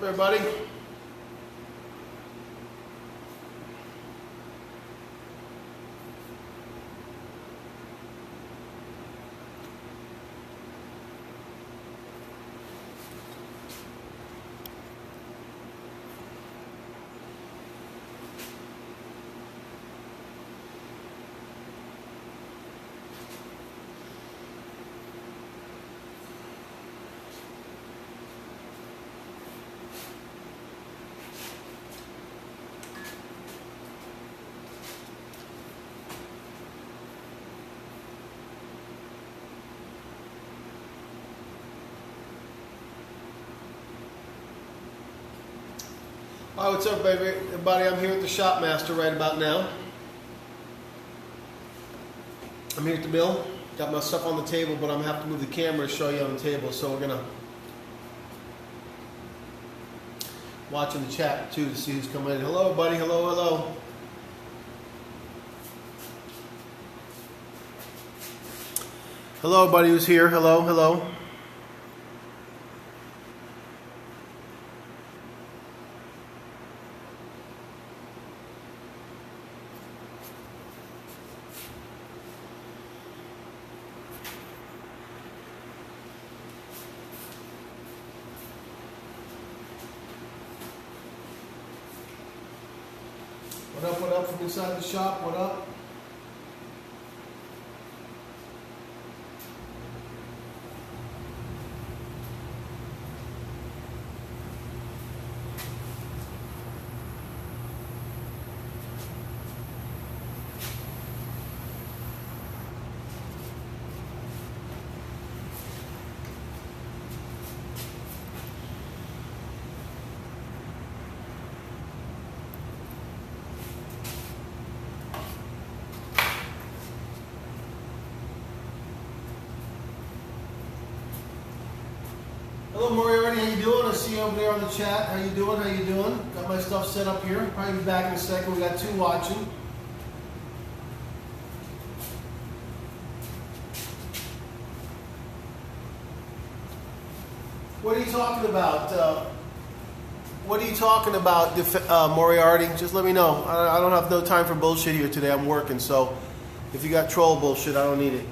everybody? Hi, what's up, everybody? I'm here with the shop master right about now. I'm here at the mill. Got my stuff on the table, but I'm gonna have to move the camera to show you on the table. So we're gonna watch in the chat too to see who's coming in. Hello, buddy. Hello, hello. Hello, buddy. Who's here? Hello, hello. What up from inside the shop? What up? Hello, Moriarty. How you doing? I see you over there on the chat. How you doing? How you doing? Got my stuff set up here. Probably be back in a second. We got two watching. What are you talking about? What are you talking about, Moriarty? Just let me know. I don't have no time for bullshit here today. I'm working, so if you got troll bullshit, I don't need it.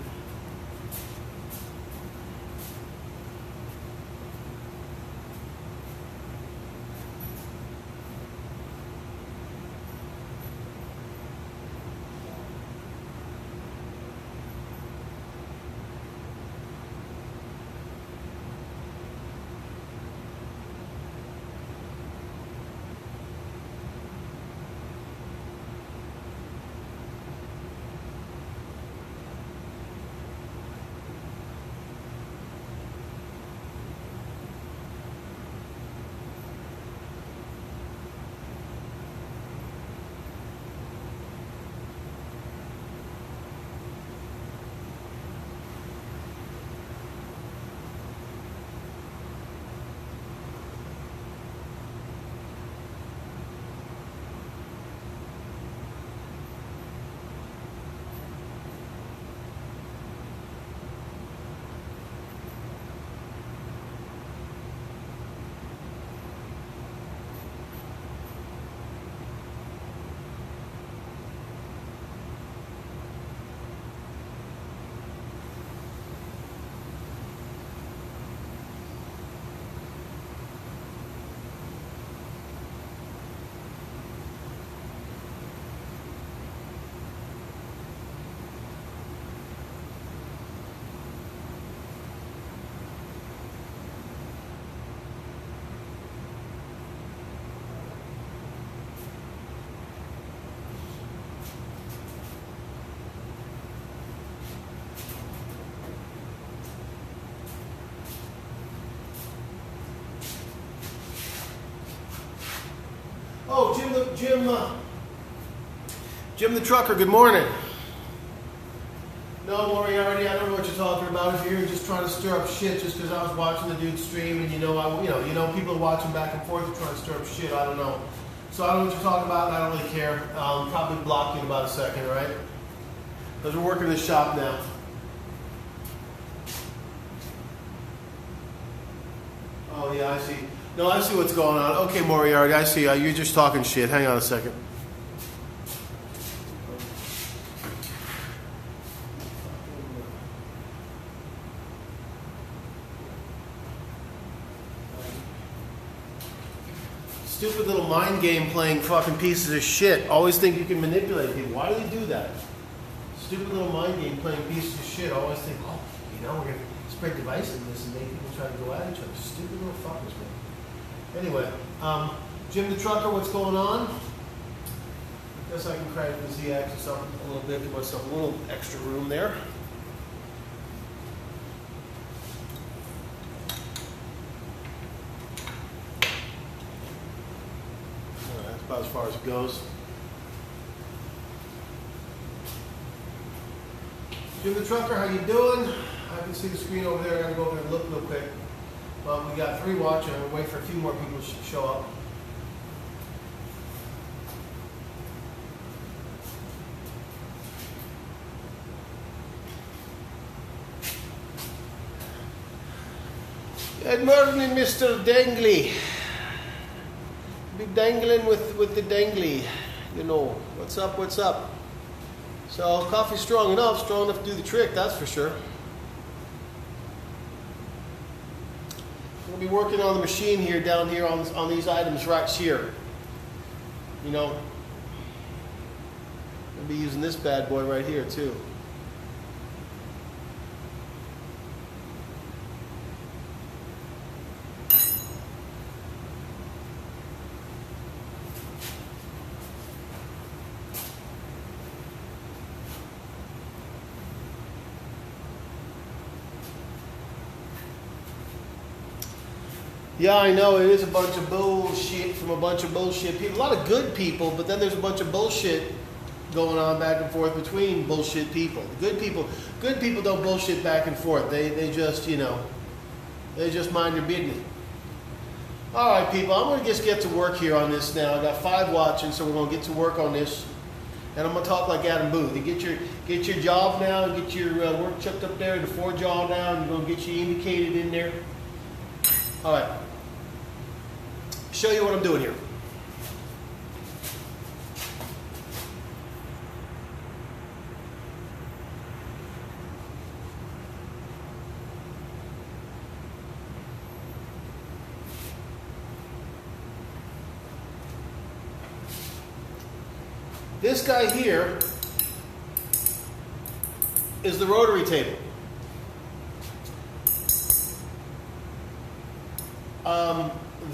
Oh, Jim the trucker, good morning. No, Moriarty, I don't know what you're talking about. If you're here just trying to stir up shit just because I was watching the dude stream and you know people are watching back and forth and trying to stir up shit, I don't know. So I don't know what you're talking about and I don't really care. I'll probably block you in about a second, all right? Because we're working in the shop now. Oh yeah, I see. No, I see what's going on. Okay, Moriarty, I see. You're just talking shit. Hang on a second. Stupid little mind game playing fucking pieces of shit. Always think you can manipulate people. Why do they do that? Stupid little mind game playing pieces of shit. Always think, oh, you know, we're going to spread divisiveness and make people try to go at each other. Stupid little fuckers, man. Anyway, Jim the Trucker, what's going on? I guess I can crank the Z-axis or something a little bit, give myself a little extra room there. That's about as far as it goes. Jim the Trucker, how you doing? I can see the screen over there. I'm going to go over there and look real quick. We got 3 watching. I'm going to wait for a few more people to show up. Good morning, Mr. Dangley. Be dangling with the dangly. You know, what's up, what's up? So, coffee's strong enough to do the trick, that's for sure. We'll be working on the machine here, down here on these items right here. You know, we'll be using this bad boy right here too. Yeah, I know, it is a bunch of bullshit from a bunch of bullshit people. A lot of good people, but then there's a bunch of bullshit going on back and forth between bullshit people. Good people don't bullshit back and forth. They just, you know, they just mind their business. All right, people, I'm going to just get to work here on this now. I got 5 watching, so we're going to get to work on this. And I'm going to talk like Adam Booth. You get your job now, and get your work chucked up there, the 4 jaw down. You're going to get you indicated in there. All right. Show you what I'm doing here. This guy here is the rotary table.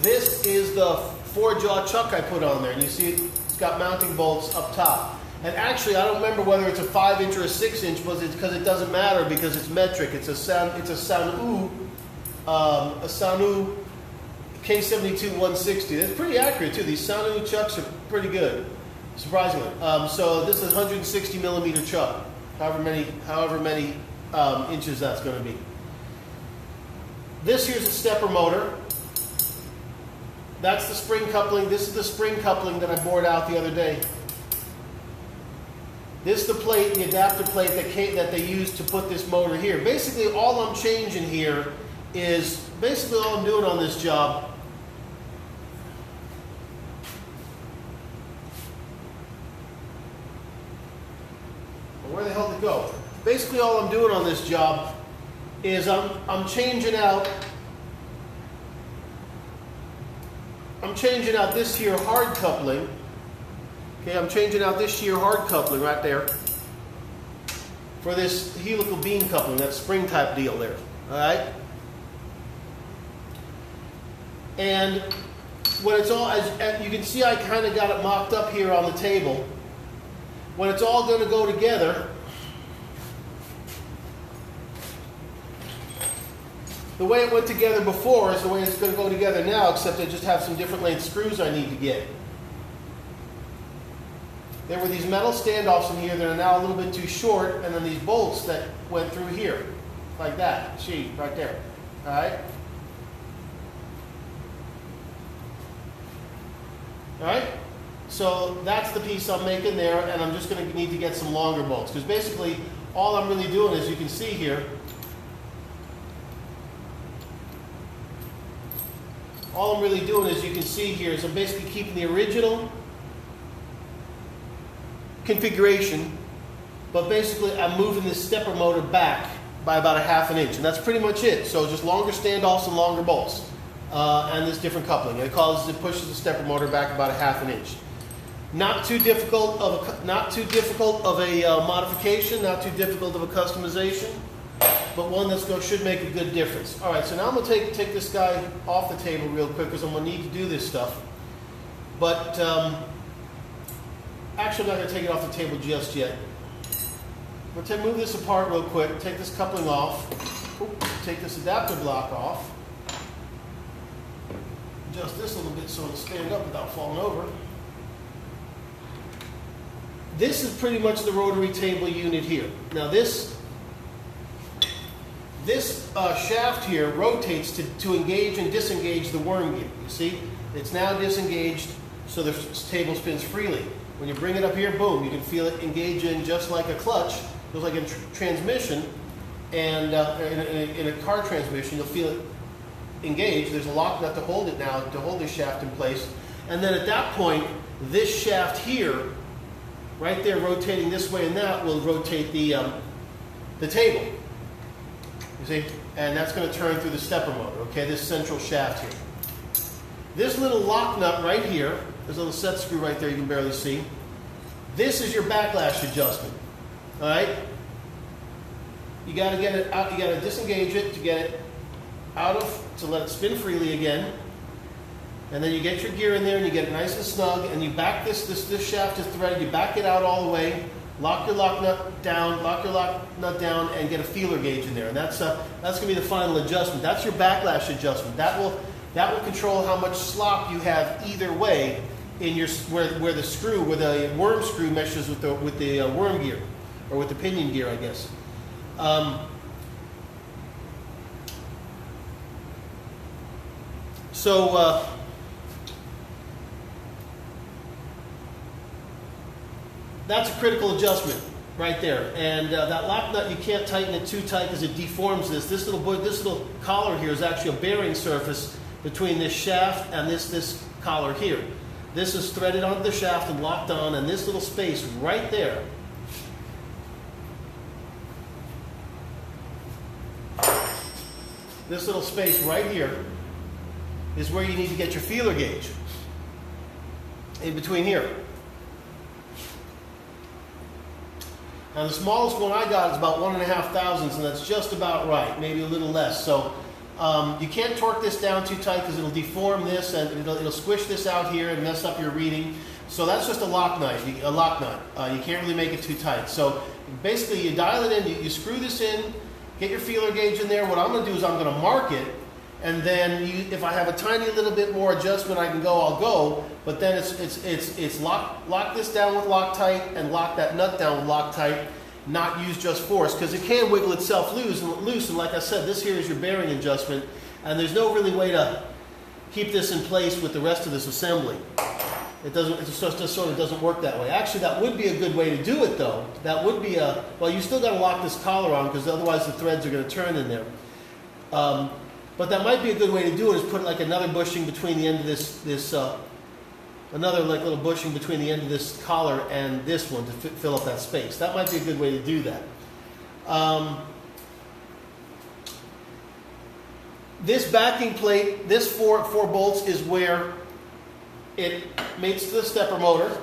This is the 4-jaw chuck I put on there, and you see it's got mounting bolts up top. And actually, I don't remember whether it's a 5-inch or a 6-inch, but it's because it doesn't matter because it's metric. It's a Sanu K72 160. That's pretty accurate too. These Sanu chucks are pretty good, surprisingly. So this is a 160 millimeter chuck, however many inches that's going to be. This here's a stepper motor. That's the spring coupling. This is the spring coupling that I bored out the other day. This is the plate, the adapter plate that they use to put this motor here. Basically, all I'm changing here is, basically all I'm doing on this job where the hell did it go? Basically all I'm doing on this job is I'm changing out this here hard coupling. Okay, I'm changing out this here hard coupling right there for this helical beam coupling, that spring type deal there. Alright? And when it's all, as you can see, I kind of got it mocked up here on the table. When it's all going to go together, the way it went together before is the way it's going to go together now, except I just have some different length screws I need to get. There were these metal standoffs in here that are now a little bit too short, and then these bolts that went through here, like that. See, right there. All right? All right? So that's the piece I'm making there, and I'm just going to need to get some longer bolts, because basically all I'm really doing, as you can see here, all I'm really doing, as you can see here, is I'm basically keeping the original configuration, but basically I'm moving this stepper motor back by about a ½ inch, and that's pretty much it. So just longer standoffs and longer bolts, and this different coupling. It pushes the stepper motor back about a ½ inch. Not too difficult of a modification, not too difficult of a customization, but one that should make a good difference. All right, so now I'm going to take this guy off the table real quick because I'm going to need to do this stuff. But actually, I'm not going to take it off the table just yet. I'm going to move this apart real quick, take this coupling off, take this adapter block off, adjust this a little bit so it'll stand up without falling over. This is pretty much the rotary table unit here. Now this shaft here rotates to engage and disengage the worm gear. You see, it's now disengaged, so the table spins freely. When you bring it up here, boom, you can feel it engage in just like a clutch, just like a transmission, and in a car transmission, you'll feel it engage. There's a lock nut to hold it now, to hold this shaft in place. And then at that point, this shaft here, right there, rotating this way and that, will rotate the table. You see? And that's going to turn through the stepper motor, okay, this central shaft here. This little lock nut right here, there's a little set screw right there you can barely see. This is your backlash adjustment, all right? You got to get it out, you got to disengage it to get it out of, to let it spin freely again. And then you get your gear in there and you get it nice and snug, and you back this shaft is threaded, you back it out all the way, lock your lock nut down, and get a feeler gauge in there. And that's going to be the final adjustment. That's your backlash adjustment. That will control how much slop you have either way in your where the worm screw meshes with the worm gear, or with the pinion gear, I guess. That's a critical adjustment right there. And that lock nut, you can't tighten it too tight because it deforms this. This little collar here is actually a bearing surface between this shaft and this collar here. This is threaded onto the shaft and locked on, and this little space right there, this little space right here is where you need to get your feeler gauge, in between here. Now the smallest one I got is about 1.5 thousandths, and that's just about right, maybe a little less. So you can't torque this down too tight because it'll deform this, and it'll squish this out here and mess up your reading. So that's just a lock nut. You can't really make it too tight. So basically you dial it in, you screw this in, get your feeler gauge in there. What I'm going to do is I'm going to mark it, and then if I have a tiny little bit more adjustment I can go, I'll go. But then it's lock this down with Loctite and lock that nut down with Loctite, not use just force, because it can wiggle itself loose. And like I said, this here is your bearing adjustment, and there's no really way to keep this in place with the rest of this assembly. It just sort of doesn't work that way. Actually, that would be a good way to do it, though. That would be well, you still got to lock this collar on because otherwise the threads are going to turn in there. But that might be a good way to do it, is put like another bushing between the end of another like little bushing between the end of this collar and this one to fill up that space. That might be a good way to do that. This backing plate, this four bolts, is where it mates to the stepper motor.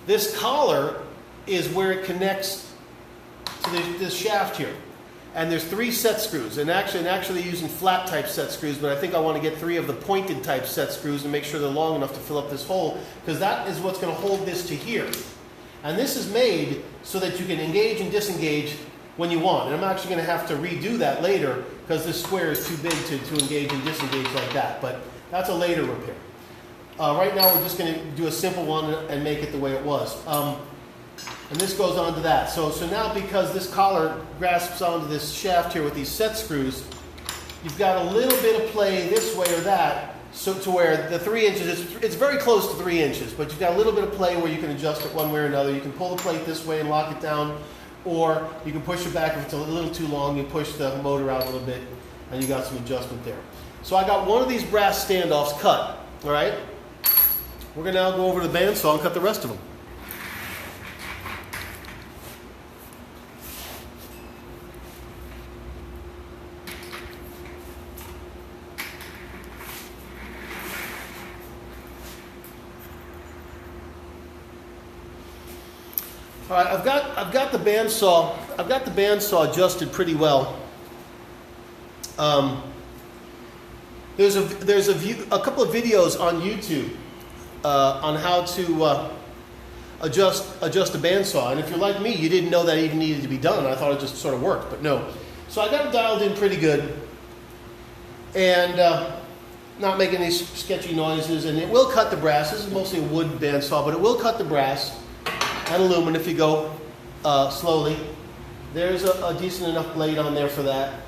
This collar is where it connects to this shaft here. And there's 3 set screws, and actually using flat type set screws, but I think I want to get 3 of the pointed type set screws and make sure they're long enough to fill up this hole, because that is what's going to hold this to here. And this is made so that you can engage and disengage when you want. And I'm actually going to have to redo that later because this square is too big to engage and disengage like that, but that's a later repair. Right now we're just going to do a simple one and make it the way it was. And this goes on to that. So now, because this collar grasps onto this shaft here with these set screws, you've got a little bit of play this way or that, so to where the 3 inches, it's very close to 3 inches, but you've got a little bit of play where you can adjust it one way or another. You can pull the plate this way and lock it down, or you can push it back if it's a little too long. You push the motor out a little bit, and you got some adjustment there. So I got one of these brass standoffs cut. All right. We're going to now go over to the bandsaw and cut the rest of them. All right, I've got the bandsaw adjusted pretty well. There's a couple of videos on YouTube on how to adjust a bandsaw, and if you're like me, you didn't know that even needed to be done. I thought it just sort of worked, but no. So I got it dialed in pretty good, and not making these sketchy noises. And it will cut the brass. This is mostly a wood bandsaw, but it will cut the brass and aluminum if you go slowly. There's a decent enough blade on there for that.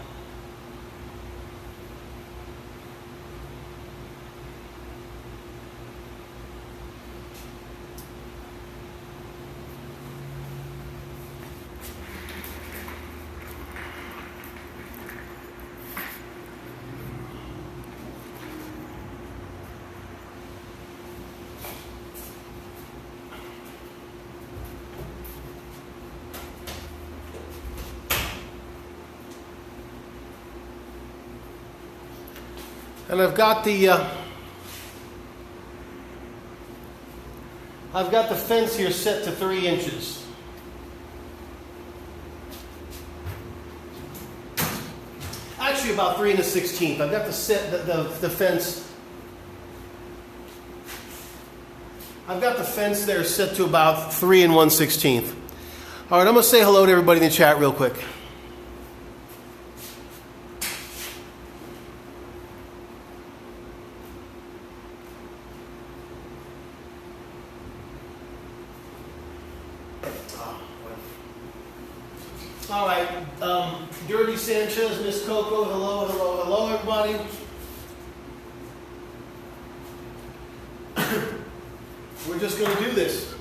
And I've got the fence here set to 3 inches. Actually, about 3 1/16. I've got the fence. I've got the fence there set to about 3 1/16. All right, I'm going to say hello to everybody in the chat real quick. All right, Dirty Sanchez, Miss Coco, hello, everybody. We're just going to do this.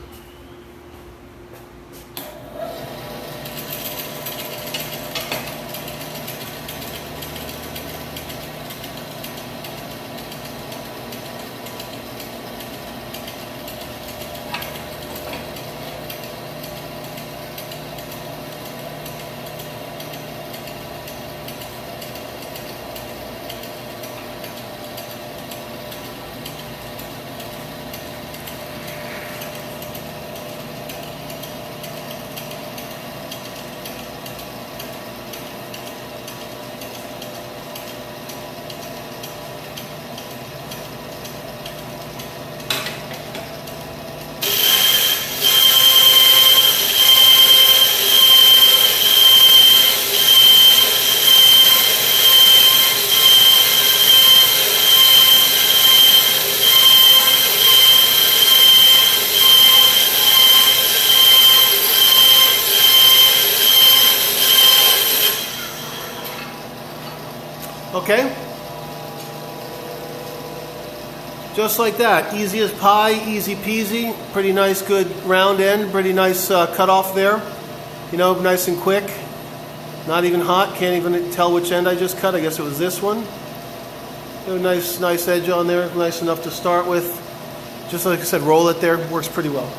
Okay? Just like that. Easy as pie, easy peasy. Pretty nice, good round end. Pretty nice cut off there. You know, nice and quick. Not even hot. Can't even tell which end I just cut. I guess it was this one. A nice edge on there. Nice enough to start with. Just like I said, roll it there. Works pretty well.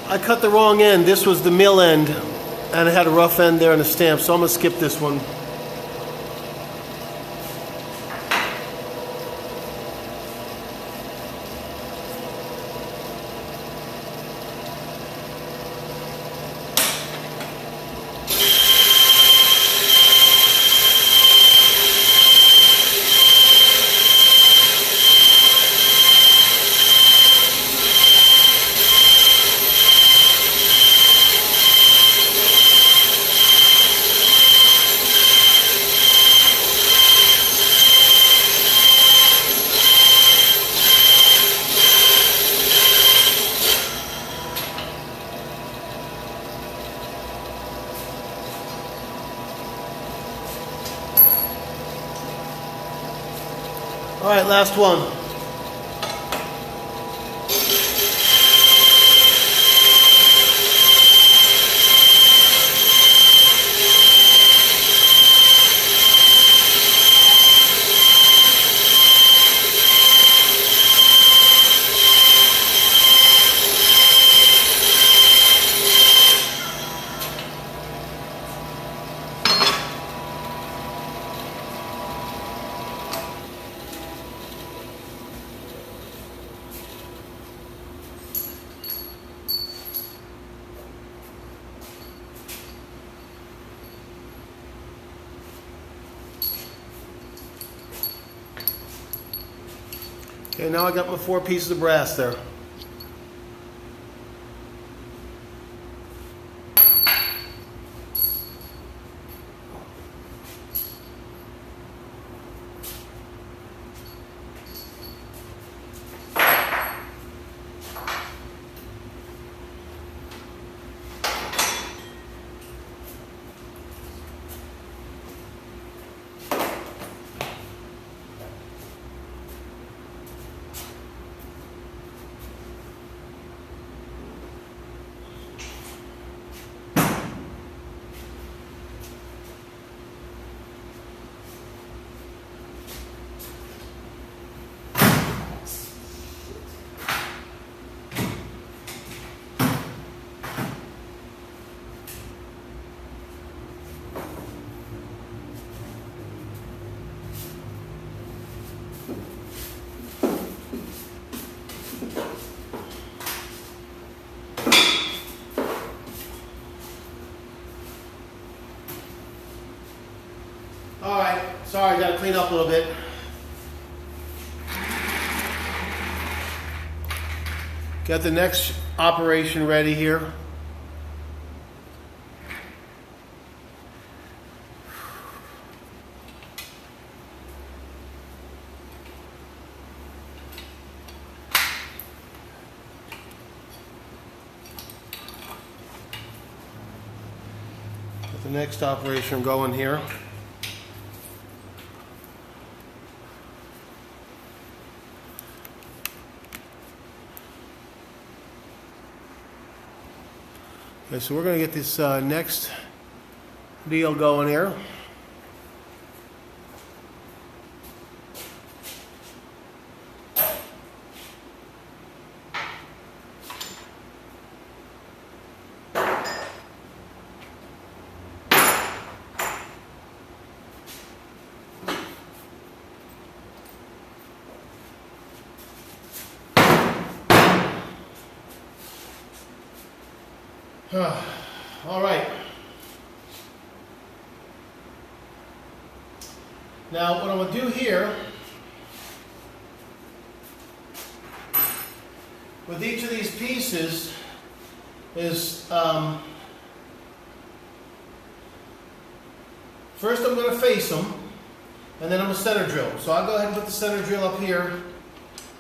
I cut the wrong end. This was the mill end, and it had a rough end there and a stamp, so I'm going to skip this one. right, last one. Okay, now I got my 4 pieces of brass there. Alright, sorry, gotta clean up a little bit. Got the next operation ready here. Got the next operation going here. Okay, so we're going to get this next deal going here. All right. Now, what I'm going to do here, with each of these pieces, is first I'm going to face them, and then I'm going to center drill. So I'll go ahead and put the center drill up here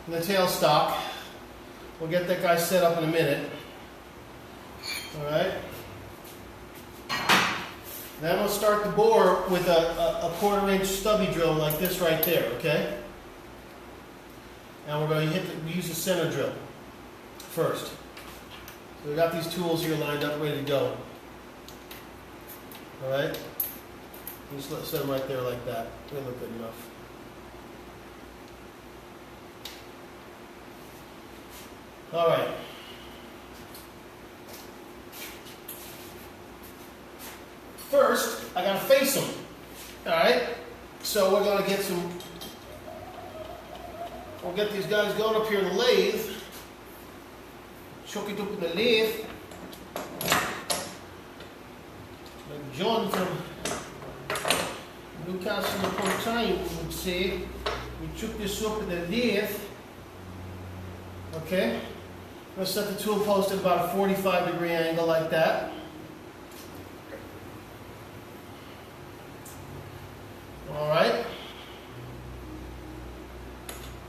in the tailstock. We'll get that guy set up in a minute. All right. Then we'll start the bore with a 1/4 inch stubby drill like this right there, okay? And we're going to use the center drill first. So we got these tools here lined up, ready to go. All right. Just set them right there like that. They look good enough. All right. First, I gotta face them. All right. So we're gonna get some. We'll get these guys going up here in the lathe. Chuck it up in the lathe. Like John from Newcastle upon Tyne would say, we chuck this up in the lathe. Okay. I'm gonna set the tool post at about a 45-degree angle like that. All right.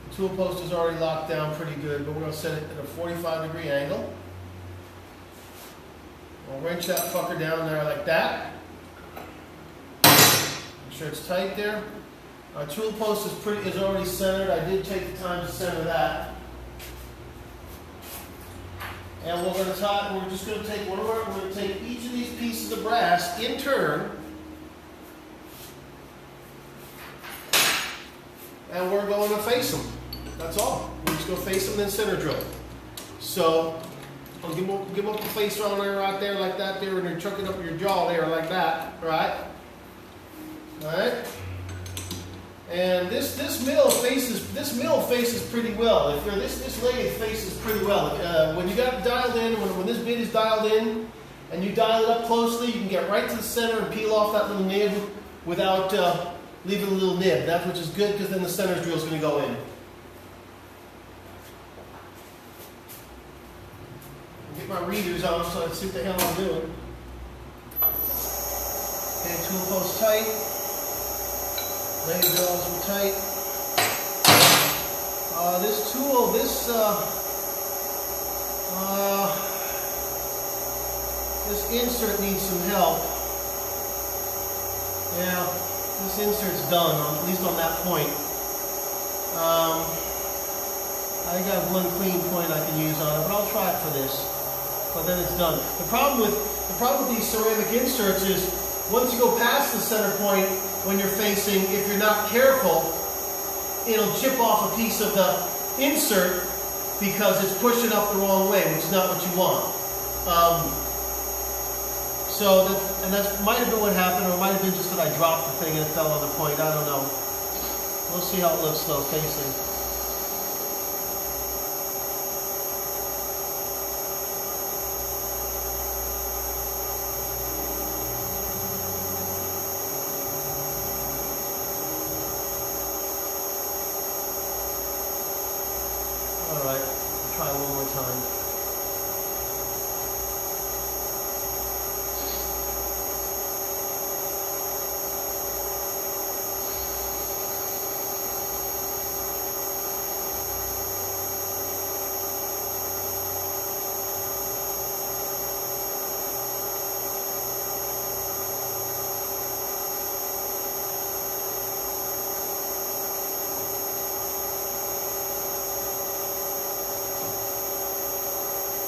The tool post is already locked down pretty good, but we're going to set it at a 45-degree angle. We'll wrench that fucker down there like that. Make sure it's tight there. Our tool post is already centered. I did take the time to center that. And we're just going to take we're going to take each of these pieces of brass in turn, and we're going to face them. That's all. We're just going to face them and then center drill. So I'll give them up the face on there right there like that there, and you're chucking up your jaw there like that, right? All right. And this mill faces pretty well. If you're this lathe faces pretty well. When you got it dialed in, when this bit is dialed in, and you dial it up closely, you can get right to the center and peel off that little nib without leaving a little nib. That's which is good, because then the center drill is going to go in. Get my readers on so I can see what the hell I'm doing. Okay, tool post tight. Lathe jaws are tight. This tool, this insert needs some help. Yeah, this insert's done, at least on that point. I got one clean point I can use on it, but I'll try it for this. But then it's done. The problem with these ceramic inserts is once you go past the center point, when you're facing, if you're not careful, it'll chip off a piece of the insert because it's pushing up the wrong way, which is not what you want. That might have been what happened, or it might have been just that I dropped the thing and it fell on the point. I don't know. We'll see how it looks though, facing. Alright, I'll try one more time.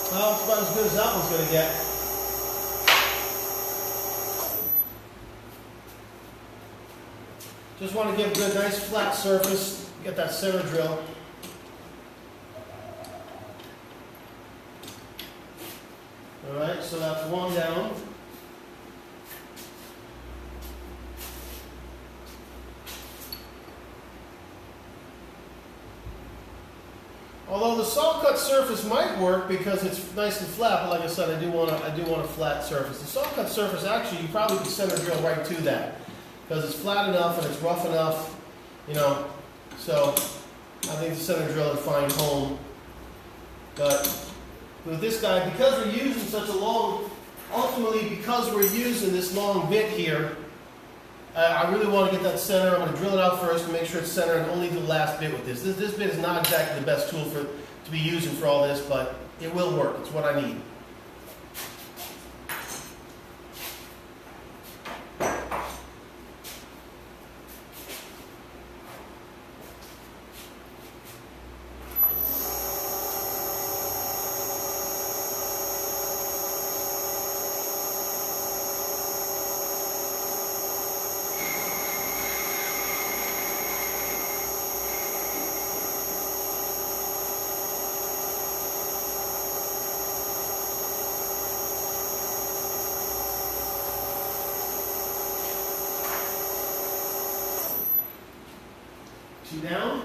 Well, it's about as good as that one's going to get. Just want to give a good, nice flat surface. Get that center drill. Alright, so that's one down. Although the saw cut surface might work because it's nice and flat, but like I said, I do want a flat surface. The saw cut surface, actually, you probably could center drill right to that because it's flat enough and it's rough enough, you know. So I think the center drill would find home. But with this guy, because we're using such a long, ultimately because we're using this long bit here, I really want to get that center. I'm going to drill it out first and make sure it's centered and only do the last bit with this. This bit is not exactly the best tool to be using for all this, but it will work. It's what I need. Two down.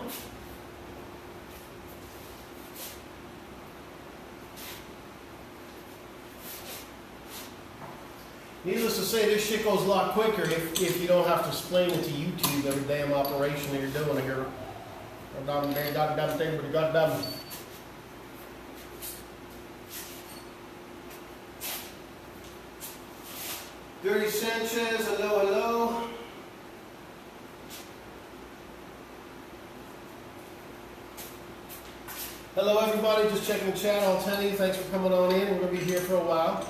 Needless to say, this shit goes a lot quicker if you don't have to explain it to YouTube every damn operation that you're doing here. Goddamn thing, but goddamn. Dirty Sanchez, hello, hello. Hello everybody, just checking the chat. I'll tell you, thanks for coming on in. We're going to be here for a while.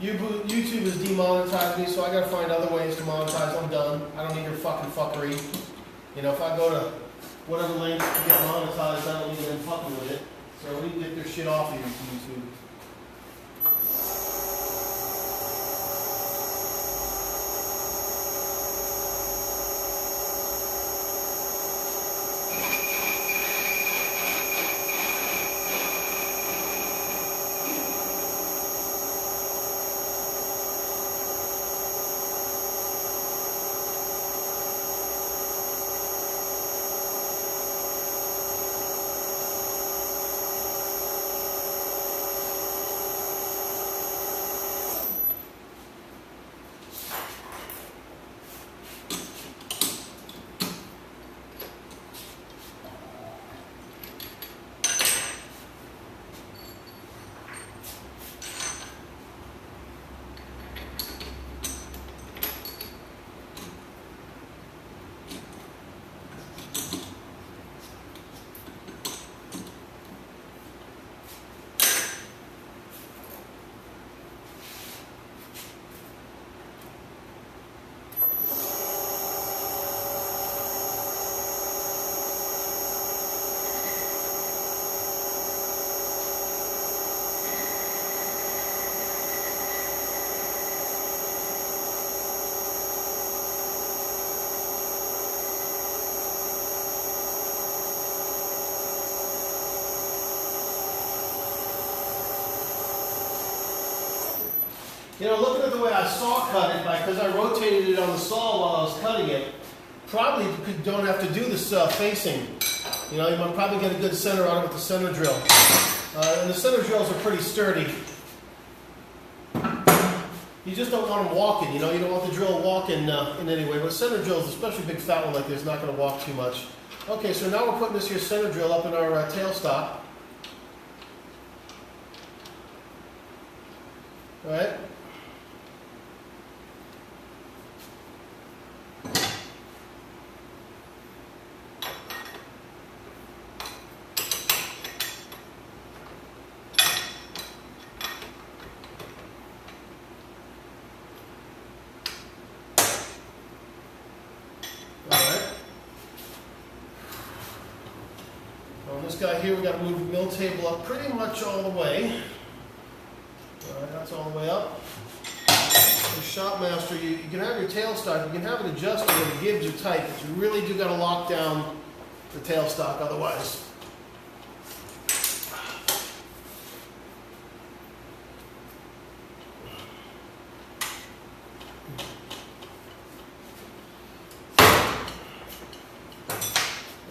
YouTube is demonetizing me, so I gotta find other ways to monetize. I'm done. I don't need your fucking fuckery. You know, if I go to whatever link to get monetized, I don't need them fucking with it. So we can get their shit off of YouTube. You know, looking at the way I saw cut it, because I rotated it on the saw while I was cutting it, probably don't have to do this facing. You know, you might probably get a good center on it with the center drill. And the center drills are pretty sturdy. You just don't want them walking, you know, you don't want the drill walking in any way. But center drills, especially a big fat one like this, not going to walk too much. Okay, so now we're putting this here center drill up in our tailstock. All right. This guy here, we got to move the mill table up pretty much all the way. All right, that's all the way up. The Shopmaster, you can have your tailstock, you can have it adjusted when the gibs are tight, but you really do got to lock down the tailstock otherwise.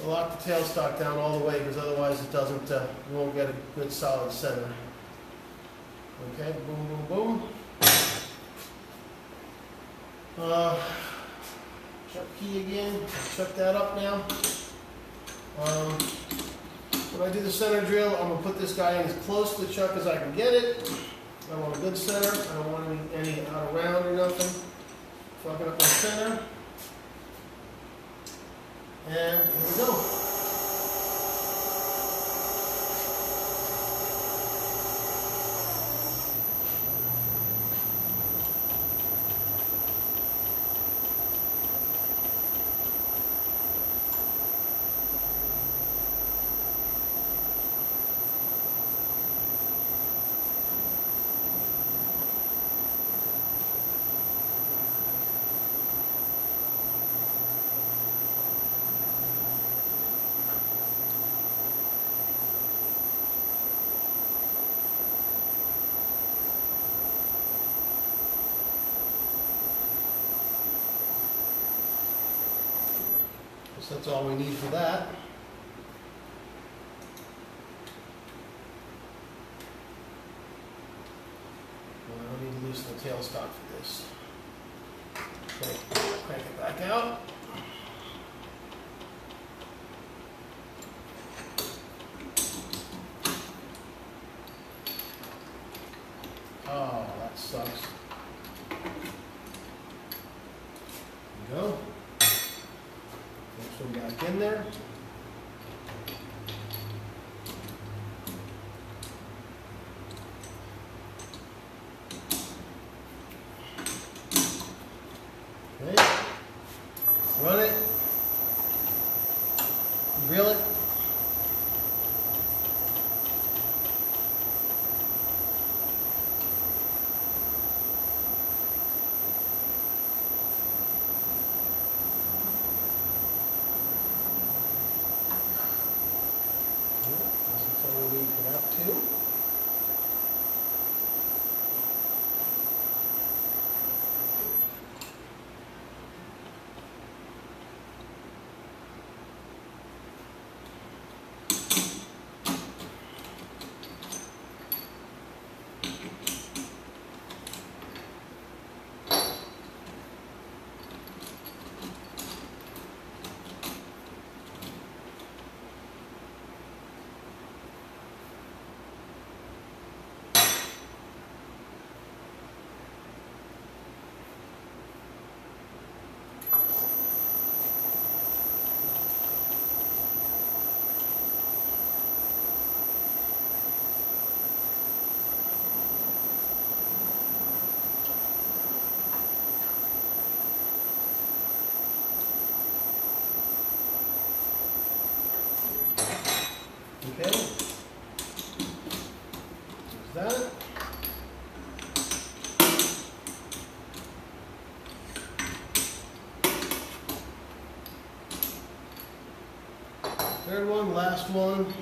Lock the tailstock down all the way, because otherwise it doesn't, you won't get a good solid center. Okay, boom, boom, boom. Chuck key again. Chuck that up now. When I do the center drill, I'm going to put this guy in as close to the chuck as I can get it. I want a good center. I don't want any out of round or nothing. Fucking up my center. And here we go. So that's all we need for that. I don't need to loosen the tailstock for this. Okay, crank it back out. Oh, that sucks. There we go. Next one back in there. Drill it. That's all we need for that too. Okay, there's that. Third one, last one.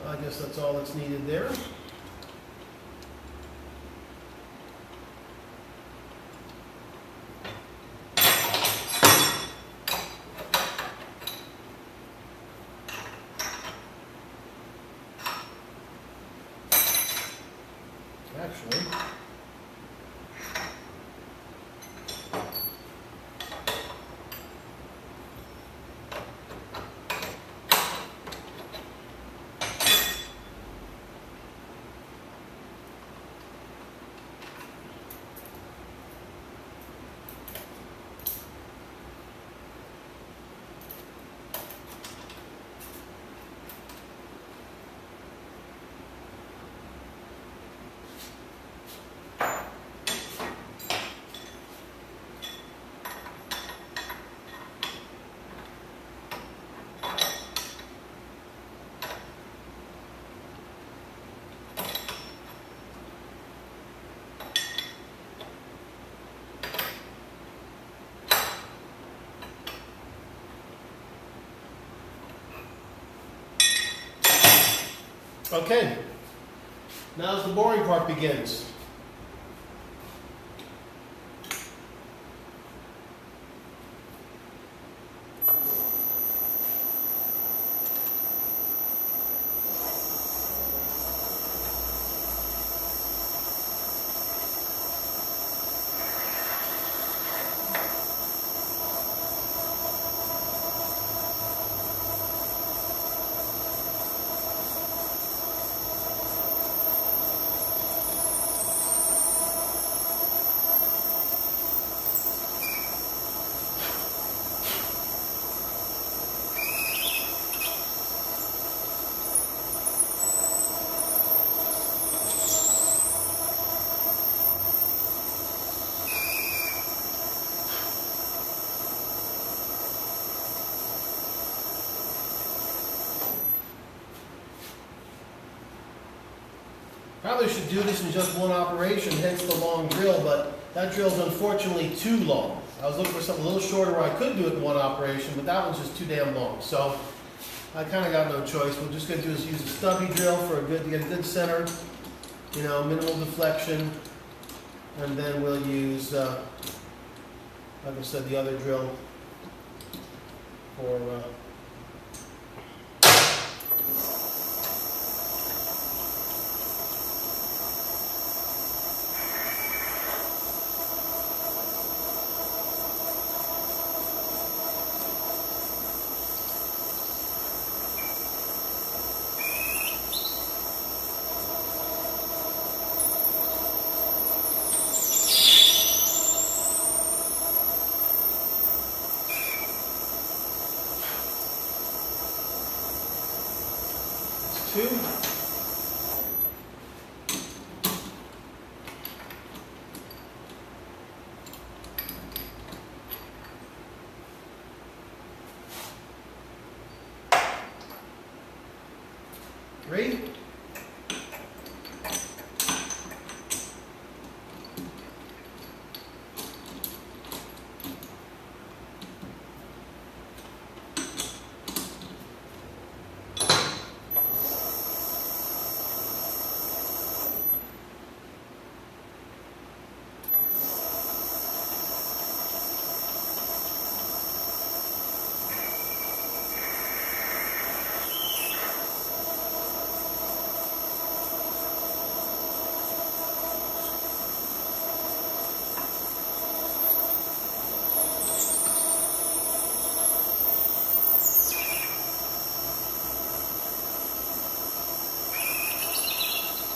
I guess that's all that's needed there. Actually, okay, now the boring part begins. Probably should do this in just one operation, hence the long drill, but that drill's unfortunately too long. I was looking for something a little shorter where I could do it in one operation, but that one's just too damn long. So I kind of got no choice. We're just going to do is use a stubby drill for to get a good center, you know, minimal deflection, and then we'll use, like I said, the other drill for 2.